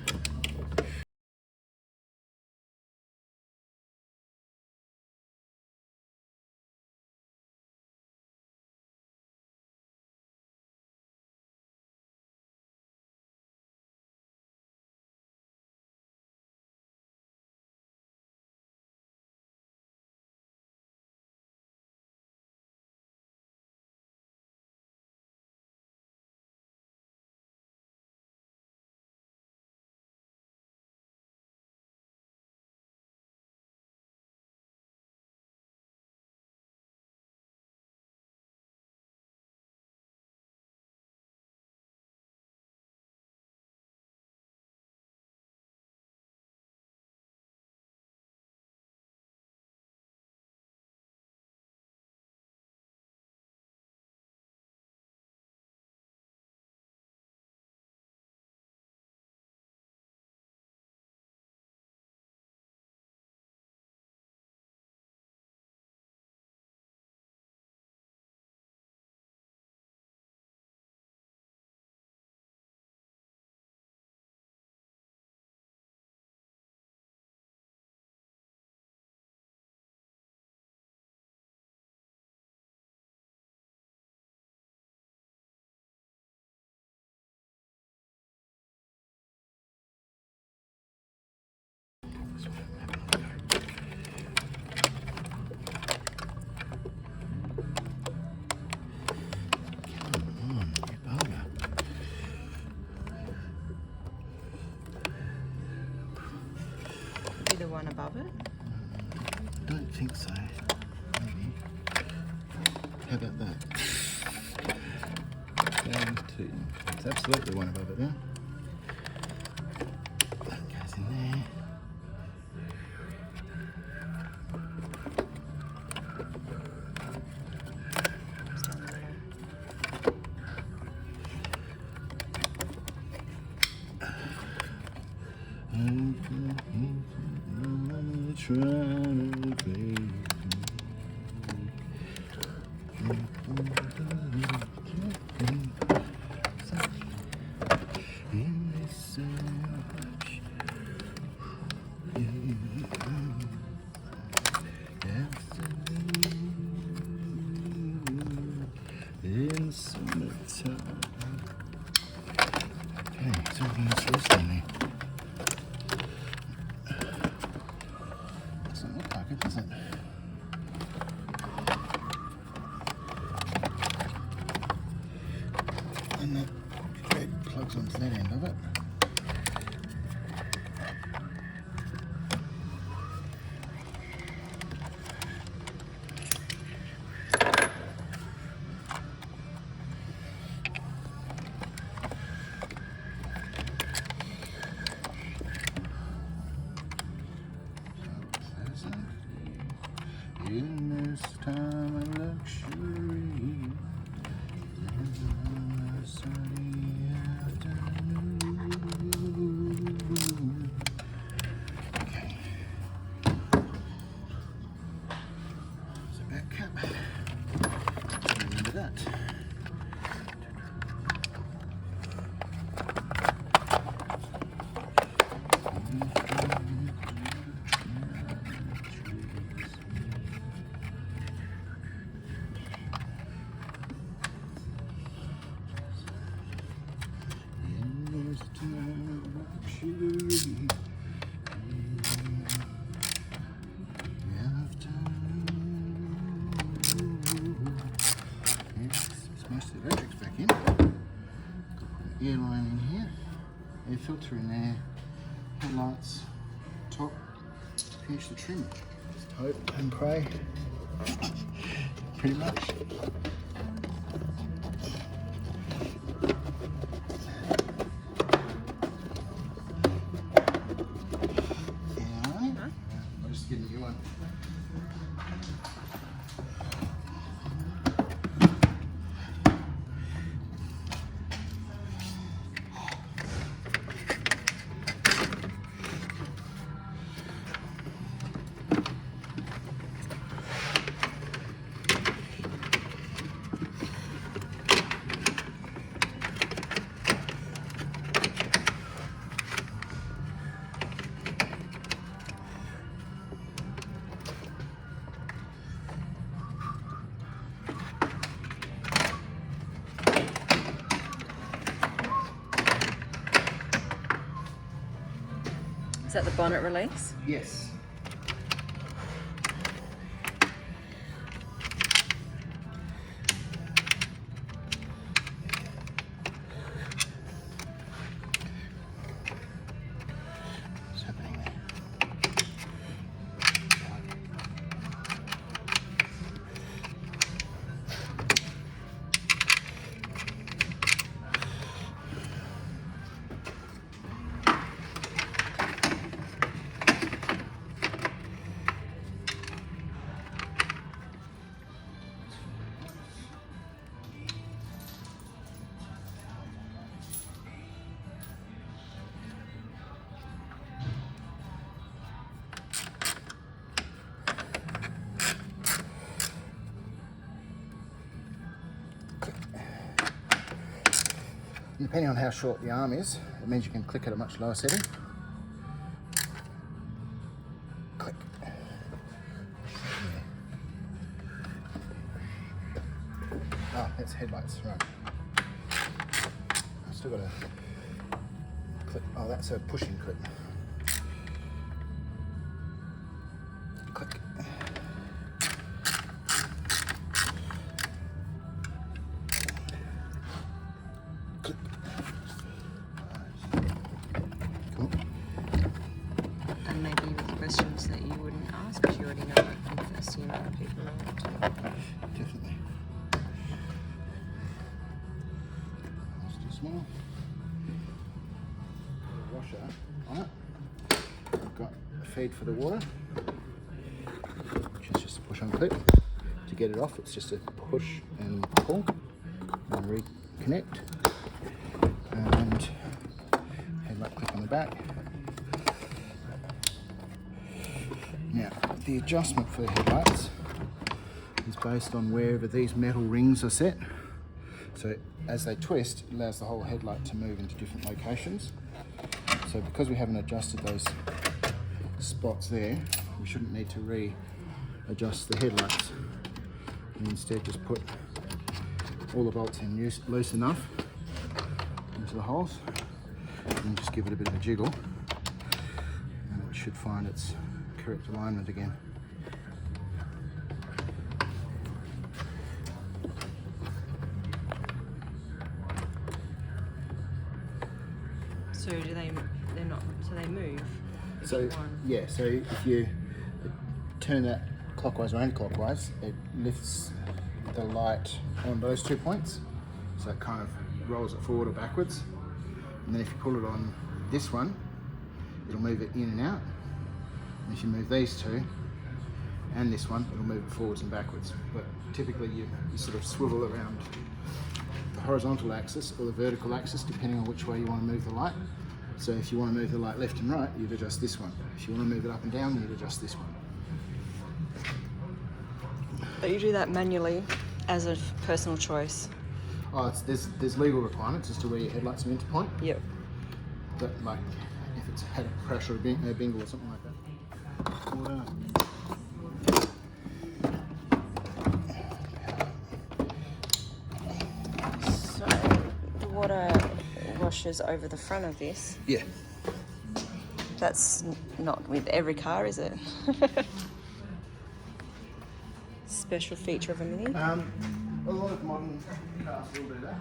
Be the one above it. I don't think so. Maybe. How about that? 1, 2. It's absolutely the one above it, huh? That goes in there. In summertime. Okay, so everything else listening there. Doesn't look like it, does it? And that thread plugs onto that end of it. In this time of luxury, a sunny afternoon. Okay. There's a back cap. Remember that. Air line in here, air filter in there, headlights, top, finish the trim. Just hope and pray. Pretty much. I'll just give you one. Is that the bonnet release? Yes. What's happening there? Depending on how short the arm is, it means you can click at a much lower setting. Click. Ah, that's headlights, right. I've still got a clip. Oh, that's a pushing clip. Click. Click. Cool. And maybe with questions that you wouldn't ask because you already know it. I assume other people know it too. Definitely. It's too small. Got a washer on it. I've got a feed for the water, which is just a push on clip. To get it off, it's just a push and pull and reconnect. And headlight clip on the back. Now, the adjustment for the headlights is based on wherever these metal rings are set. So as they twist, it allows the whole headlight to move into different locations. So because we haven't adjusted those spots there, we shouldn't need to readjust the headlights. And instead just put all the bolts in loose enough into the holes and just give it a bit of a jiggle, and it should find its correct alignment again. So they're not, so they move? So yeah, so if you turn that clockwise or anti-clockwise, it lifts the light on those 2 points. So it kind of rolls it forward or backwards. And then if you pull it on this one, it'll move it in and out. And if you move these two and this one, it'll move it forwards and backwards. But typically you sort of swivel around the horizontal axis or the vertical axis, depending on which way you want to move the light. So if you want to move the light left and right, you'd adjust this one. If you want to move it up and down, you'd adjust this one. But you do that manually as a personal choice? Oh, there's legal requirements as to where your headlights are meant to point. Yep. But like, if it's had a crash or a bingle or something like that. Water. So the water washes over the front of this. Yeah. That's not with every car, is it? Special feature of a Mini? A lot of modern cars will do that.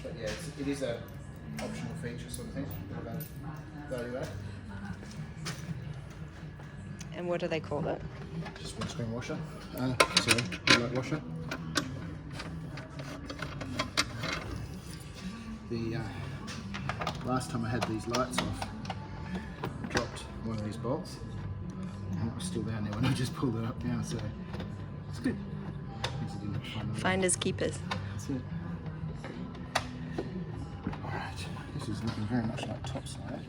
But yeah, it is a optional feature sort of thing. Value add. And what do they call it? Just windscreen washer. Sorry, light washer. The last time I had these lights off, I dropped one of these bolts, and it was still down there when I just pulled it up now. So it's good. Means I didn't have to find another. Finders keepers. That's it. Alright, this is looking very much like topside.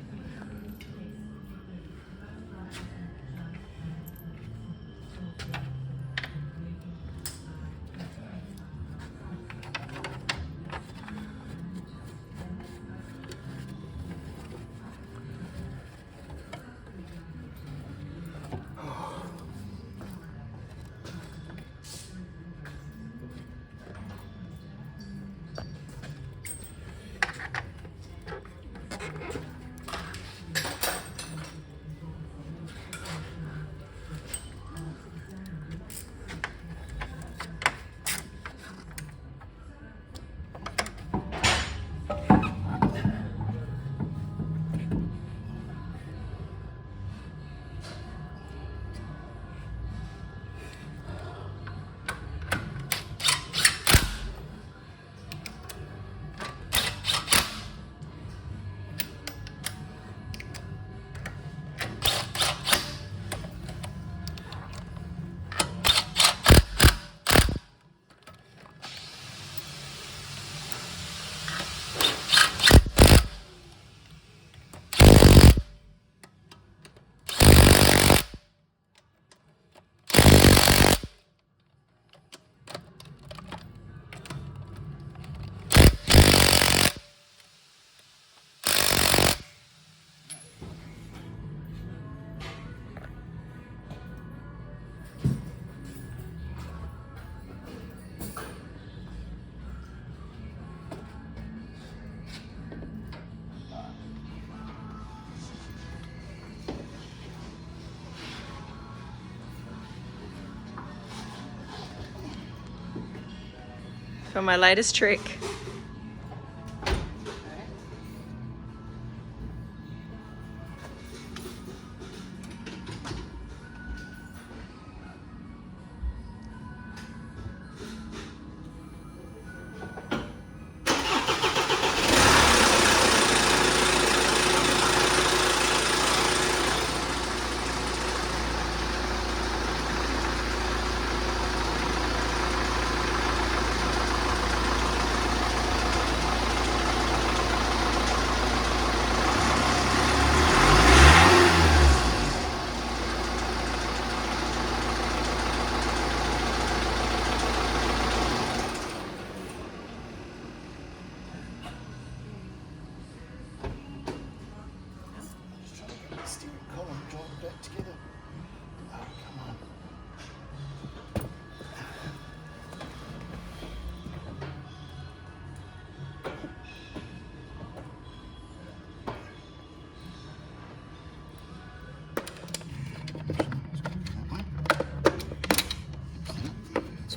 For my latest trick.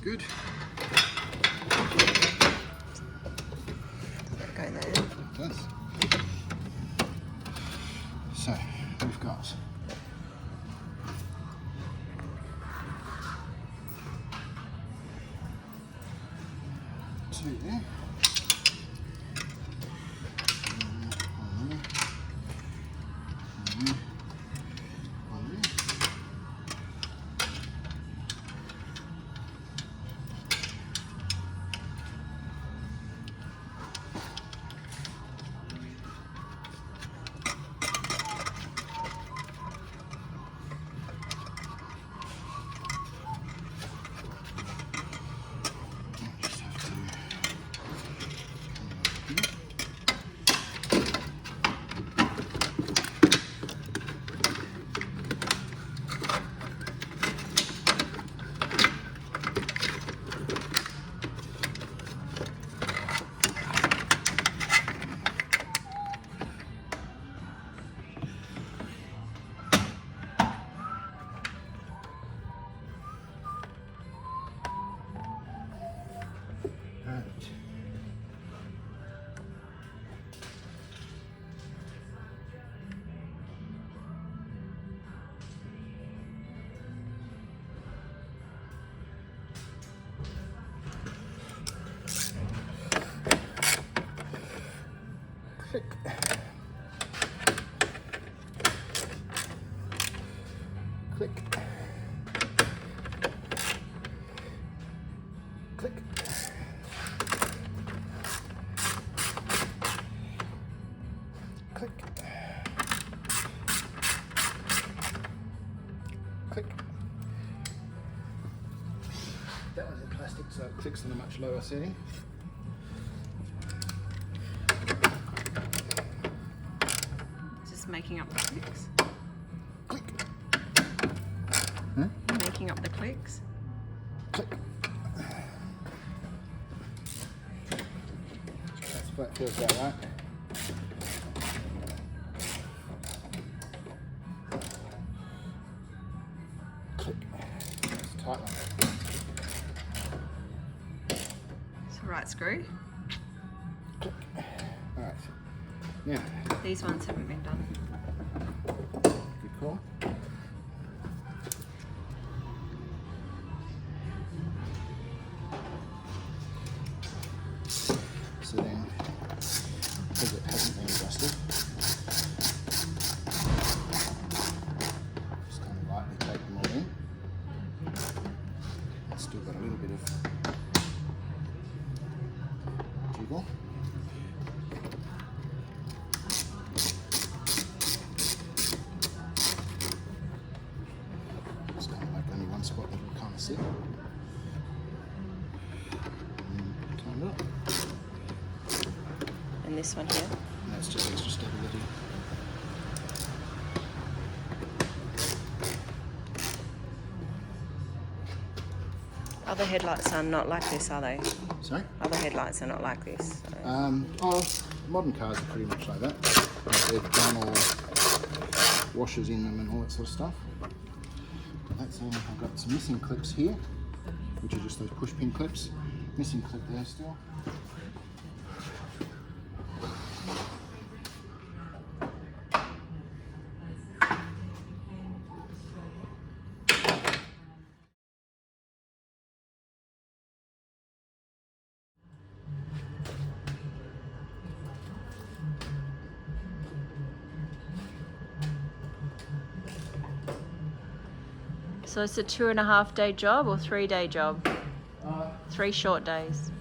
Good. Go there. It does. So we've got two there. Click. Click. Click. Click. That one's in plastic, so it clicks on a much lower setting. Just making up the clicks. Click. Huh? Making up the clicks. Click. That's what it feels about right. Click. That's a tight one. It's a right screw. Click. Alright. Now, These ones haven't been done. good call. So then, because it hasn't been adjusted, just kind of lightly take them all in. It's still got a little bit of jiggle. It's kind of like only one spot that will kind of sit. And turn it up. And this one here. And that's just extra stability. Other headlights are not like this, are they? Sorry? Other headlights are not like this. So. Oh, modern cars are pretty much like that. They've done all washers in them and all that sort of stuff. That's all. I've got some missing clips here, which are just those push pin clips. Missing clip there still. So it's a 2.5 day job or 3 day job? Uh, 3 short days.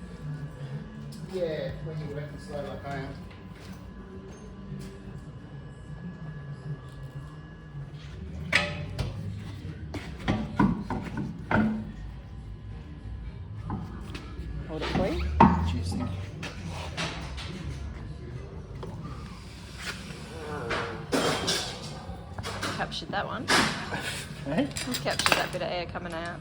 yeah, when you're wet and slow like I am. Hold it for you. Cheers, thank you. Captured that one. Hey? You captured that bit of air coming out.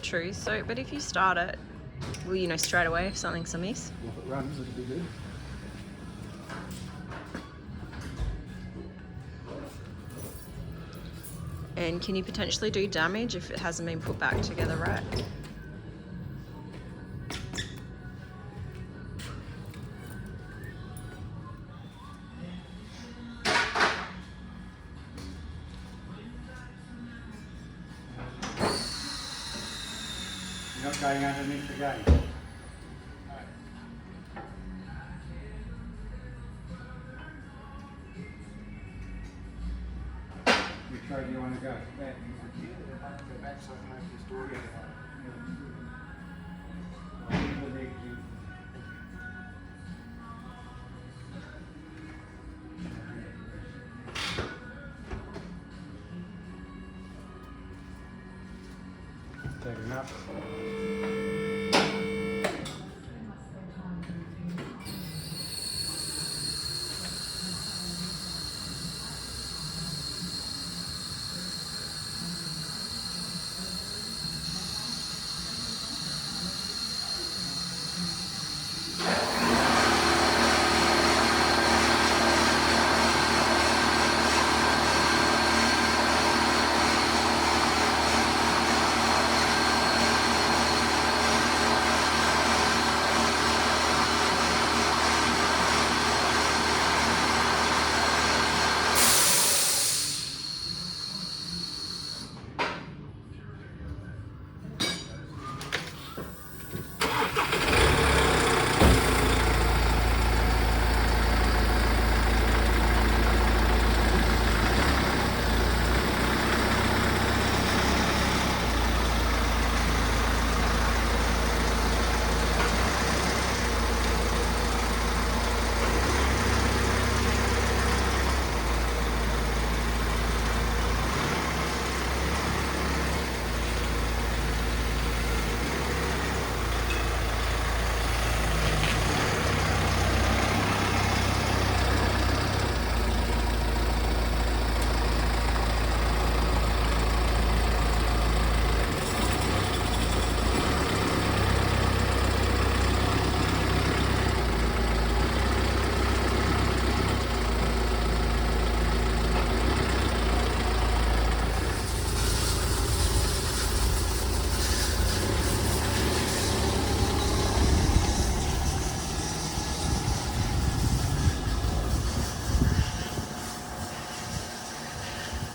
Truth. So, but if you start it, will you know straight away if something's amiss? Well, if it runs, it'll be good. And can you potentially do damage if it hasn't been put back together right? You're not going underneath again. Which way do you want to go? Back. Go back so I can open this door again. Take it up.